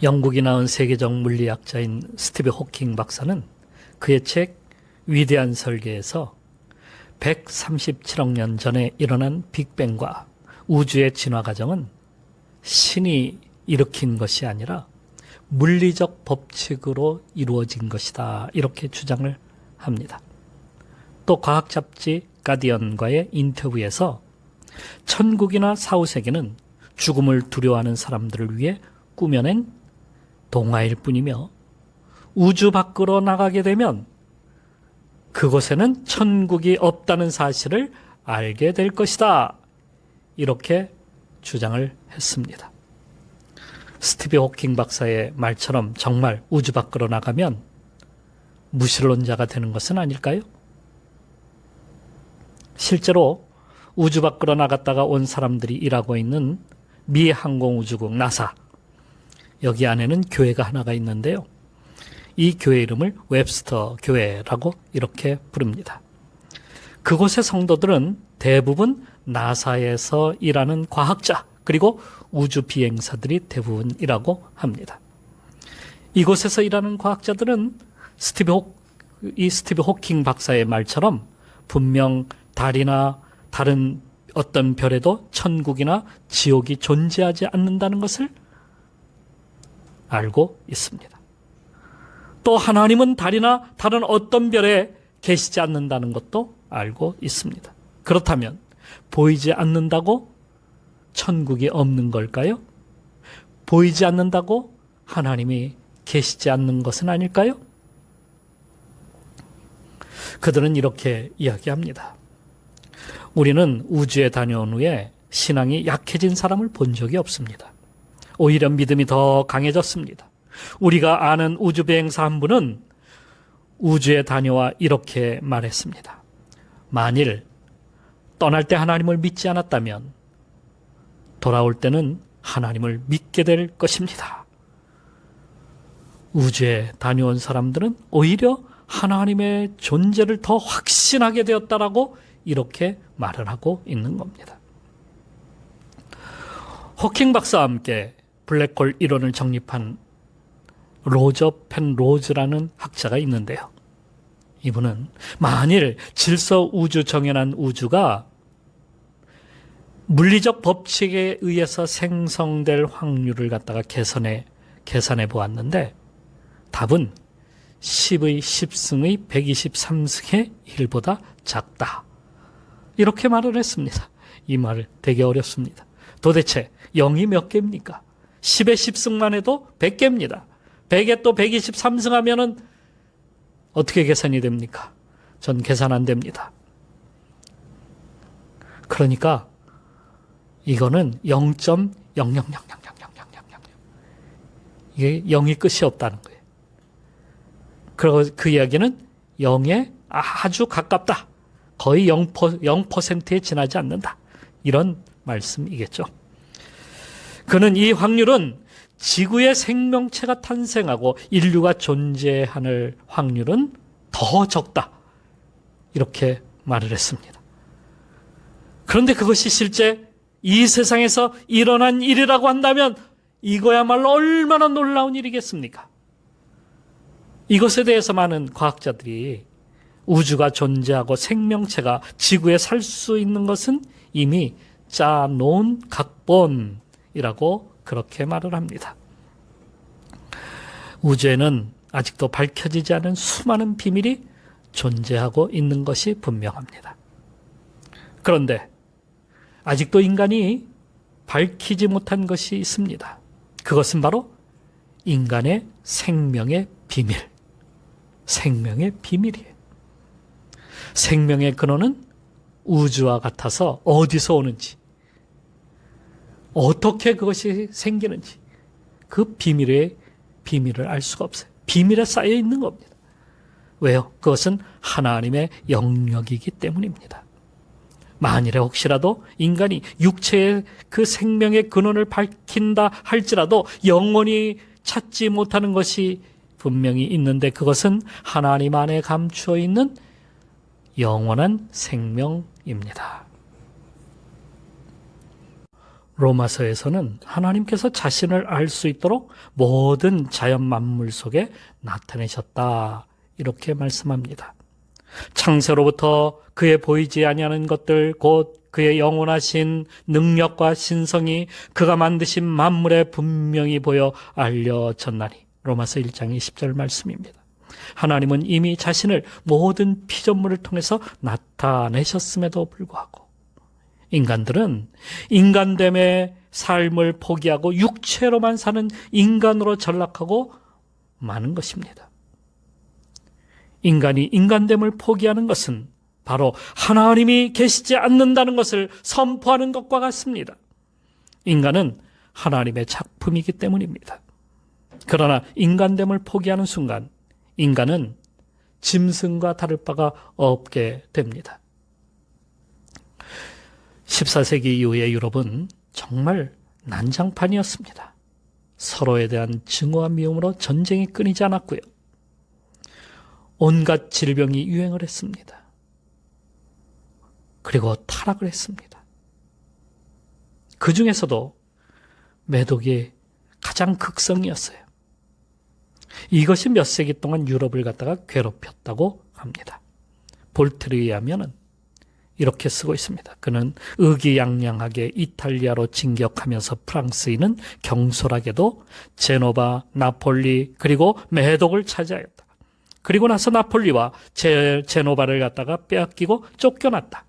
영국이 낳은 세계적 물리학자인 스티븐 호킹 박사는 그의 책 위대한 설계에서 137억 년 전에 일어난 빅뱅과 우주의 진화 과정은 신이 일으킨 것이 아니라 물리적 법칙으로 이루어진 것이다, 이렇게 주장을 합니다. 또 과학 잡지 가디언과의 인터뷰에서 천국이나 사후세계는 죽음을 두려워하는 사람들을 위해 꾸며낸 동화일 뿐이며 우주 밖으로 나가게 되면 그곳에는 천국이 없다는 사실을 알게 될 것이다, 이렇게 주장을 했습니다. 스티븐 호킹 박사의 말처럼 정말 우주 밖으로 나가면 무신론자가 되는 것은 아닐까요? 실제로 우주 밖으로 나갔다가 온 사람들이 일하고 있는 미 항공우주국 나사, 여기 안에는 교회가 하나가 있는데요. 이 교회 이름을 웹스터 교회라고 이렇게 부릅니다. 그곳의 성도들은 대부분 나사에서 일하는 과학자 그리고 우주 비행사들이 대부분이라고 합니다. 이곳에서 일하는 과학자들은 스티븐 호킹 박사의 말처럼 분명 달이나 다른 어떤 별에도 천국이나 지옥이 존재하지 않는다는 것을 알고 있습니다. 또 하나님은 달이나 다른 어떤 별에 계시지 않는다는 것도 알고 있습니다. 그렇다면 보이지 않는다고 천국이 없는 걸까요? 보이지 않는다고 하나님이 계시지 않는 것은 아닐까요? 그들은 이렇게 이야기합니다. 우리는 우주에 다녀온 후에 신앙이 약해진 사람을 본 적이 없습니다. 오히려 믿음이 더 강해졌습니다. 우리가 아는 우주 비행사 한 분은 우주에 다녀와 이렇게 말했습니다. 만일 떠날 때 하나님을 믿지 않았다면 돌아올 때는 하나님을 믿게 될 것입니다. 우주에 다녀온 사람들은 오히려 하나님의 존재를 더 확신하게 되었다라고 이렇게 말을 하고 있는 겁니다. 호킹 박사와 함께 블랙홀 이론을 정립한 로저 펜로즈라는 학자가 있는데요. 이분은 만일 질서 우주 정연한 우주가 물리적 법칙에 의해서 생성될 확률을 갖다가 계산해 보았는데 답은 10의 10승의 123승의 1보다 작다, 이렇게 말을 했습니다. 이 말 되게 어렵습니다. 도대체 0이 몇 개입니까? 10의 10승만 해도 100개입니다. 100에 또 123승 하면은 어떻게 계산이 됩니까? 전 계산 안 됩니다. 그러니까 이거는 0.0000000000 이게 0이 끝이 없다는 거예요. 그리고 그 이야기는 0에 아주 가깝다, 거의 0%에 지나지 않는다, 이런 말씀이겠죠. 그는 이 확률은 지구의 생명체가 탄생하고 인류가 존재할 확률은 더 적다, 이렇게 말을 했습니다. 그런데 그것이 실제 이 세상에서 일어난 일이라고 한다면 이거야말로 얼마나 놀라운 일이겠습니까? 이것에 대해서 많은 과학자들이 우주가 존재하고 생명체가 지구에 살 수 있는 것은 이미 짜놓은 각본이라고 그렇게 말을 합니다. 우주에는 아직도 밝혀지지 않은 수많은 비밀이 존재하고 있는 것이 분명합니다. 그런데 아직도 인간이 밝히지 못한 것이 있습니다. 그것은 바로 인간의 생명의 비밀, 생명의 비밀이에요. 생명의 근원은 우주와 같아서 어디서 오는지, 어떻게 그것이 생기는지 그 비밀을 알 수가 없어요. 비밀에 쌓여 있는 겁니다. 왜요? 그것은 하나님의 영역이기 때문입니다. 만일에 혹시라도 인간이 육체의 그 생명의 근원을 밝힌다 할지라도 영원히 찾지 못하는 것이 분명히 있는데 그것은 하나님 안에 감추어 있는 영원한 생명입니다. 로마서에서는 하나님께서 자신을 알 수 있도록 모든 자연 만물 속에 나타내셨다, 이렇게 말씀합니다. 창세로부터 그의 보이지 아니하는 것들, 곧 그의 영원하신 능력과 신성이 그가 만드신 만물에 분명히 보여 알려졌나니. 로마서 1장 20절 말씀입니다. 하나님은 이미 자신을 모든 피조물을 통해서 나타내셨음에도 불구하고 인간들은 인간됨의 삶을 포기하고 육체로만 사는 인간으로 전락하고 마는 것입니다. 인간이 인간됨을 포기하는 것은 바로 하나님이 계시지 않는다는 것을 선포하는 것과 같습니다. 인간은 하나님의 작품이기 때문입니다. 그러나 인간됨을 포기하는 순간 인간은 짐승과 다를 바가 없게 됩니다. 14세기 이후의 유럽은 정말 난장판이었습니다. 서로에 대한 증오와 미움으로 전쟁이 끊이지 않았고요. 온갖 질병이 유행을 했습니다. 그리고 타락을 했습니다. 그 중에서도 매독이 가장 극성이었어요. 이것이 몇 세기 동안 유럽을 갖다가 괴롭혔다고 합니다. 볼테르에 의하면은 이렇게 쓰고 있습니다. 그는 의기양양하게 이탈리아로 진격하면서 프랑스인은 경솔하게도 제노바, 나폴리 그리고 메독을 차지하였다. 그리고 나서 나폴리와 제노바를 갖다가 빼앗기고 쫓겨났다.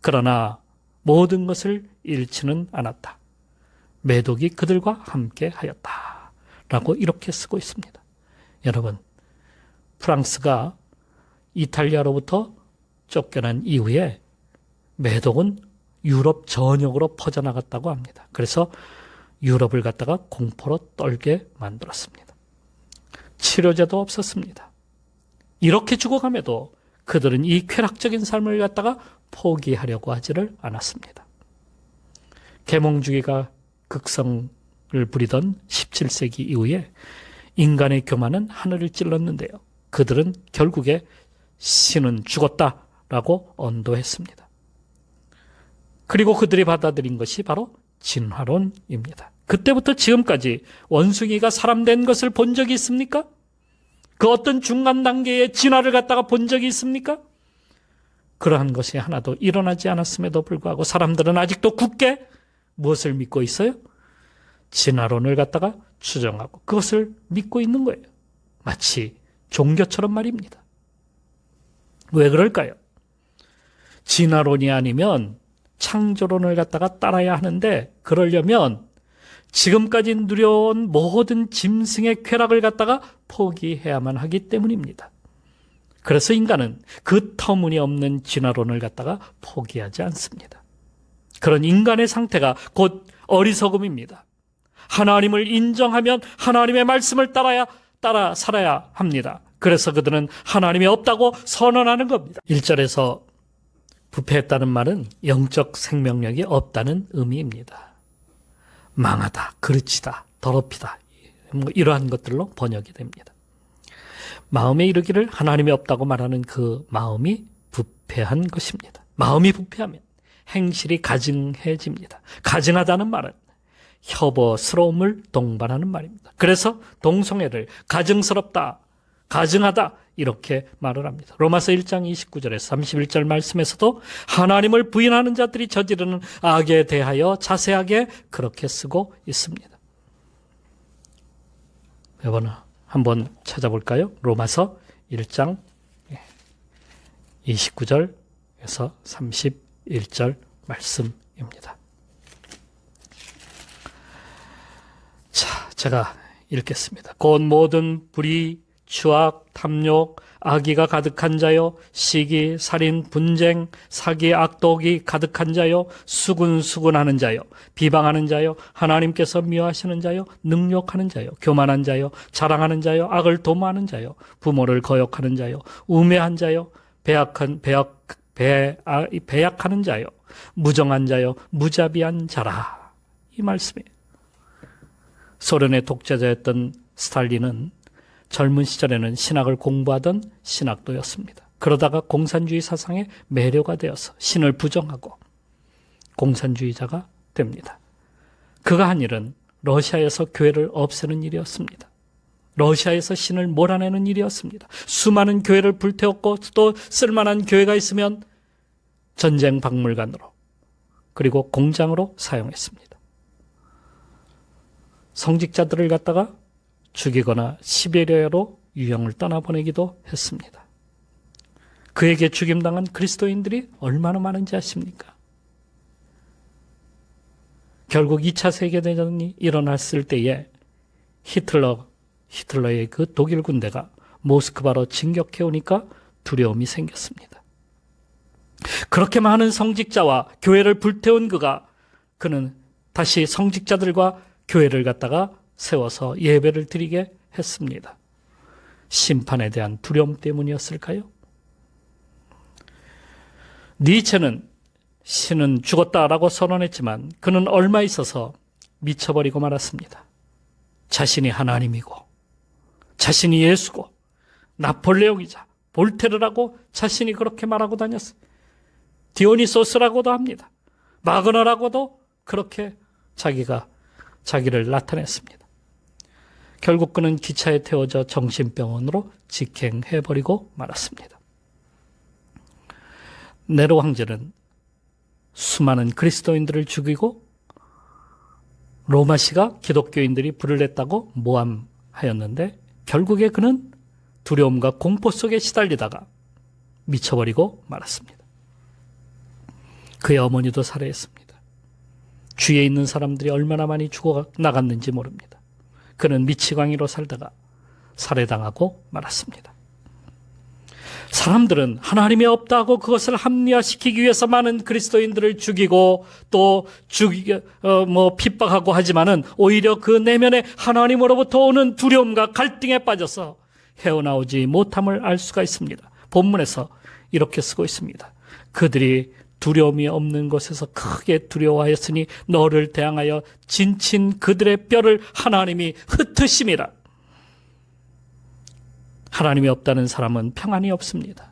그러나 모든 것을 잃지는 않았다. 메독이 그들과 함께 하였다. 라고 이렇게 쓰고 있습니다. 여러분, 프랑스가 이탈리아로부터 쫓겨난 이후에 메독은 유럽 전역으로 퍼져나갔다고 합니다. 그래서 유럽을 갖다가 공포로 떨게 만들었습니다. 치료제도 없었습니다. 이렇게 죽어감에도 그들은 이 쾌락적인 삶을 갖다가 포기하려고 하지를 않았습니다. 계몽주의가 극성을 부리던 17세기 이후에 인간의 교만은 하늘을 찔렀는데요. 그들은 결국에 신은 죽었다라고 언도했습니다. 그리고 그들이 받아들인 것이 바로 진화론입니다. 그때부터 지금까지 원숭이가 사람 된 것을 본 적이 있습니까? 그 어떤 중간 단계의 진화를 갖다가 본 적이 있습니까? 그러한 것이 하나도 일어나지 않았음에도 불구하고 사람들은 아직도 굳게 무엇을 믿고 있어요? 진화론을 갖다가 추정하고 그것을 믿고 있는 거예요. 마치 종교처럼 말입니다. 왜 그럴까요? 진화론이 아니면 창조론을 갖다가 따라야 하는데, 그러려면 지금까지 누려온 모든 짐승의 쾌락을 갖다가 포기해야만 하기 때문입니다. 그래서 인간은 그 터무니없는 진화론을 갖다가 포기하지 않습니다. 그런 인간의 상태가 곧 어리석음입니다. 하나님을 인정하면 하나님의 말씀을 따라 살아야 합니다. 그래서 그들은 하나님이 없다고 선언하는 겁니다. 1절에서 부패했다는 말은 영적 생명력이 없다는 의미입니다. 망하다, 그르치다, 더럽히다, 이러한 것들로 번역이 됩니다. 마음에 이르기를 하나님이 없다고 말하는 그 마음이 부패한 것입니다. 마음이 부패하면 행실이 가증해집니다. 가증하다는 말은 협어스러움을 동반하는 말입니다. 그래서 동성애를 가증스럽다, 가증하다 이렇게 말을 합니다. 로마서 1장 29절에서 31절 말씀에서도 하나님을 부인하는 자들이 저지르는 악에 대하여 자세하게 그렇게 쓰고 있습니다. 여러분 한번 찾아볼까요? 로마서 1장 29절에서 31절 말씀입니다. 자, 제가 읽겠습니다. 곧 모든 불의, 추악, 탐욕, 악의가 가득한 자요, 시기, 살인, 분쟁, 사기, 악독이 가득한 자요, 수군수군하는 자요, 비방하는 자요, 하나님께서 미워하시는 자요, 능욕하는 자요, 교만한 자요, 자랑하는 자요, 악을 도모하는 자요, 부모를 거역하는 자요, 우매한 자요, 배약하는 자요, 무정한 자요, 무자비한 자라. 이 말씀이에요. 소련의 독재자였던 스탈린은 젊은 시절에는 신학을 공부하던 신학도였습니다. 그러다가 공산주의 사상에 매료가 되어서 신을 부정하고 공산주의자가 됩니다. 그가 한 일은 러시아에서 교회를 없애는 일이었습니다. 러시아에서 신을 몰아내는 일이었습니다. 수많은 교회를 불태웠고 또 쓸만한 교회가 있으면 전쟁 박물관으로 그리고 공장으로 사용했습니다. 성직자들을 갖다가 죽이거나 시베리아로 유형을 떠나보내기도 했습니다. 그에게 죽임당한 그리스도인들이 얼마나 많은지 아십니까? 결국 2차 세계대전이 일어났을 때에 히틀러의 그 독일 군대가 모스크바로 진격해 오니까 두려움이 생겼습니다. 그렇게 많은 성직자와 교회를 불태운 그는 다시 성직자들과 교회를 갖다가 세워서 예배를 드리게 했습니다. 심판에 대한 두려움 때문이었을까요? 니체는 신은 죽었다라고 선언했지만 그는 얼마 있어서 미쳐버리고 말았습니다. 자신이 하나님이고 자신이 예수고 나폴레옹이자 볼테르라고 자신이 그렇게 말하고 다녔어요. 디오니소스라고도 합니다. 마그너라고도 그렇게 자기를 나타냈습니다. 결국 그는 기차에 태워져 정신병원으로 직행해버리고 말았습니다. 네로 황제는 수많은 그리스도인들을 죽이고 로마시가 기독교인들이 불을 냈다고 모함하였는데 결국에 그는 두려움과 공포 속에 시달리다가 미쳐버리고 말았습니다. 그의 어머니도 살해했습니다. 주위에 있는 사람들이 얼마나 많이 죽어나갔는지 모릅니다. 그는 미치광이로 살다가 살해당하고 말았습니다. 사람들은 하나님이 없다고 그것을 합리화시키기 위해서 많은 그리스도인들을 죽이고 또 핍박하고 하지만은 오히려 그 내면에 하나님으로부터 오는 두려움과 갈등에 빠져서 헤어나오지 못함을 알 수가 있습니다. 본문에서 이렇게 쓰고 있습니다. 그들이 두려움이 없는 곳에서 크게 두려워하였으니 너를 대항하여 진친 그들의 뼈를 하나님이 흩으심이라. 하나님이 없다는 사람은 평안이 없습니다.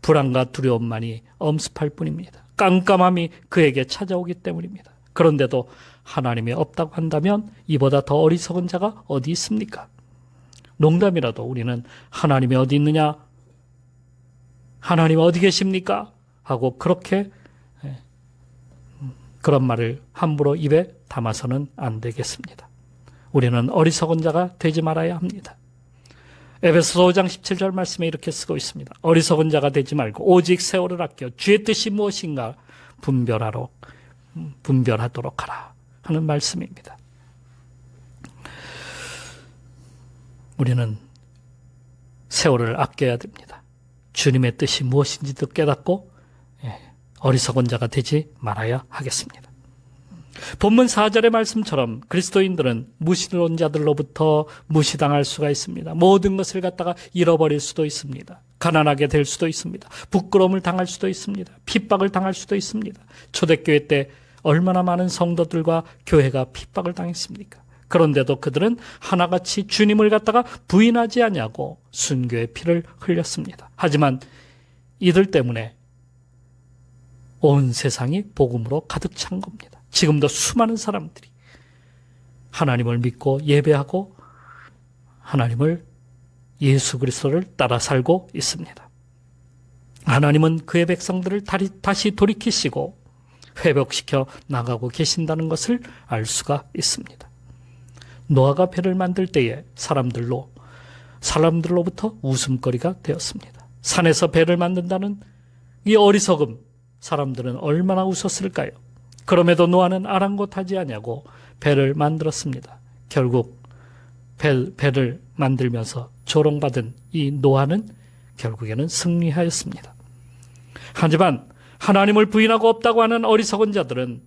불안과 두려움만이 엄습할 뿐입니다. 깜깜함이 그에게 찾아오기 때문입니다. 그런데도 하나님이 없다고 한다면 이보다 더 어리석은 자가 어디 있습니까? 농담이라도 우리는 하나님이 어디 있느냐? 하나님 어디 계십니까? 하고 그렇게 그런 말을 함부로 입에 담아서는 안 되겠습니다. 우리는 어리석은 자가 되지 말아야 합니다. 에베소서 5장 17절 말씀에 이렇게 쓰고 있습니다. 어리석은 자가 되지 말고 오직 세월을 아껴 주의 뜻이 무엇인가 분별하도록 하라 하는 말씀입니다. 우리는 세월을 아껴야 됩니다. 주님의 뜻이 무엇인지도 깨닫고 어리석은 자가 되지 말아야 하겠습니다. 본문 4절의 말씀처럼 그리스도인들은 무신론자들로부터 무시당할 수가 있습니다. 모든 것을 갖다가 잃어버릴 수도 있습니다. 가난하게 될 수도 있습니다. 부끄러움을 당할 수도 있습니다. 핍박을 당할 수도 있습니다. 초대교회 때 얼마나 많은 성도들과 교회가 핍박을 당했습니까? 그런데도 그들은 하나같이 주님을 갖다가 부인하지 아니하고 순교의 피를 흘렸습니다. 하지만 이들 때문에 온 세상이 복음으로 가득 찬 겁니다. 지금도 수많은 사람들이 하나님을 믿고 예배하고 하나님을 예수 그리스도를 따라 살고 있습니다. 하나님은 그의 백성들을 다시 돌이키시고 회복시켜 나가고 계신다는 것을 알 수가 있습니다. 노아가 배를 만들 때에 사람들로부터 웃음거리가 되었습니다. 산에서 배를 만든다는 이 어리석음, 사람들은 얼마나 웃었을까요? 그럼에도 노아는 아랑곳하지 아니하고 배를 만들었습니다. 결국 배를 만들면서 조롱받은 이 노아는 결국에는 승리하였습니다. 하지만 하나님을 부인하고 없다고 하는 어리석은 자들은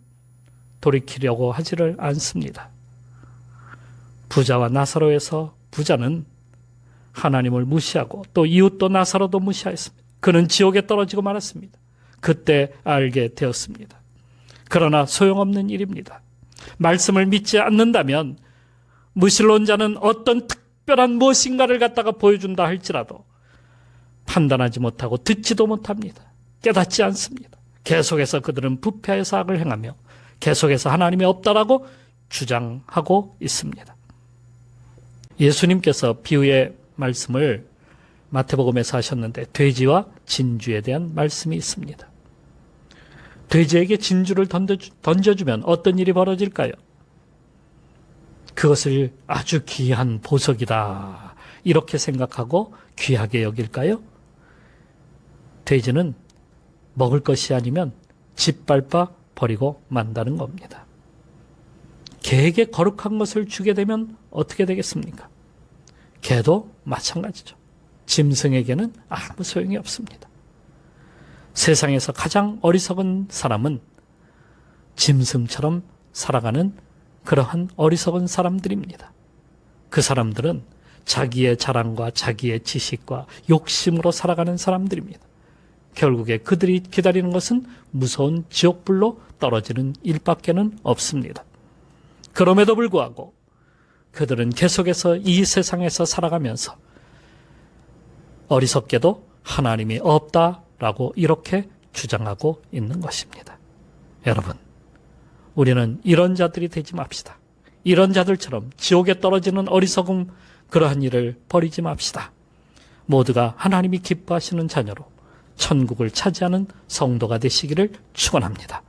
돌이키려고 하지를 않습니다. 부자와 나사로에서 부자는 하나님을 무시하고 또 이웃도 나사로도 무시하였습니다. 그는 지옥에 떨어지고 말았습니다. 그때 알게 되었습니다. 그러나 소용없는 일입니다. 말씀을 믿지 않는다면 무신론자는 어떤 특별한 무엇인가를 갖다가 보여준다 할지라도 판단하지 못하고 듣지도 못합니다. 깨닫지 않습니다. 계속해서 그들은 부패하여서 악을 행하며 계속해서 하나님이 없다라고 주장하고 있습니다. 예수님께서 비유의 말씀을 마태복음에서 하셨는데 돼지와 진주에 대한 말씀이 있습니다. 돼지에게 진주를 던져주면 어떤 일이 벌어질까요? 그것을 아주 귀한 보석이다 이렇게 생각하고 귀하게 여길까요? 돼지는 먹을 것이 아니면 짓밟아 버리고 만다는 겁니다. 개에게 거룩한 것을 주게 되면 어떻게 되겠습니까? 개도 마찬가지죠. 짐승에게는 아무 소용이 없습니다. 세상에서 가장 어리석은 사람은 짐승처럼 살아가는 그러한 어리석은 사람들입니다. 그 사람들은 자기의 자랑과 자기의 지식과 욕심으로 살아가는 사람들입니다. 결국에 그들이 기다리는 것은 무서운 지옥불로 떨어지는 일밖에는 없습니다. 그럼에도 불구하고 그들은 계속해서 이 세상에서 살아가면서 어리석게도 하나님이 없다라고 이렇게 주장하고 있는 것입니다. 여러분, 우리는 이런 자들이 되지 맙시다. 이런 자들처럼 지옥에 떨어지는 어리석음 그러한 일을 버리지 맙시다. 모두가 하나님이 기뻐하시는 자녀로 천국을 차지하는 성도가 되시기를 축원합니다.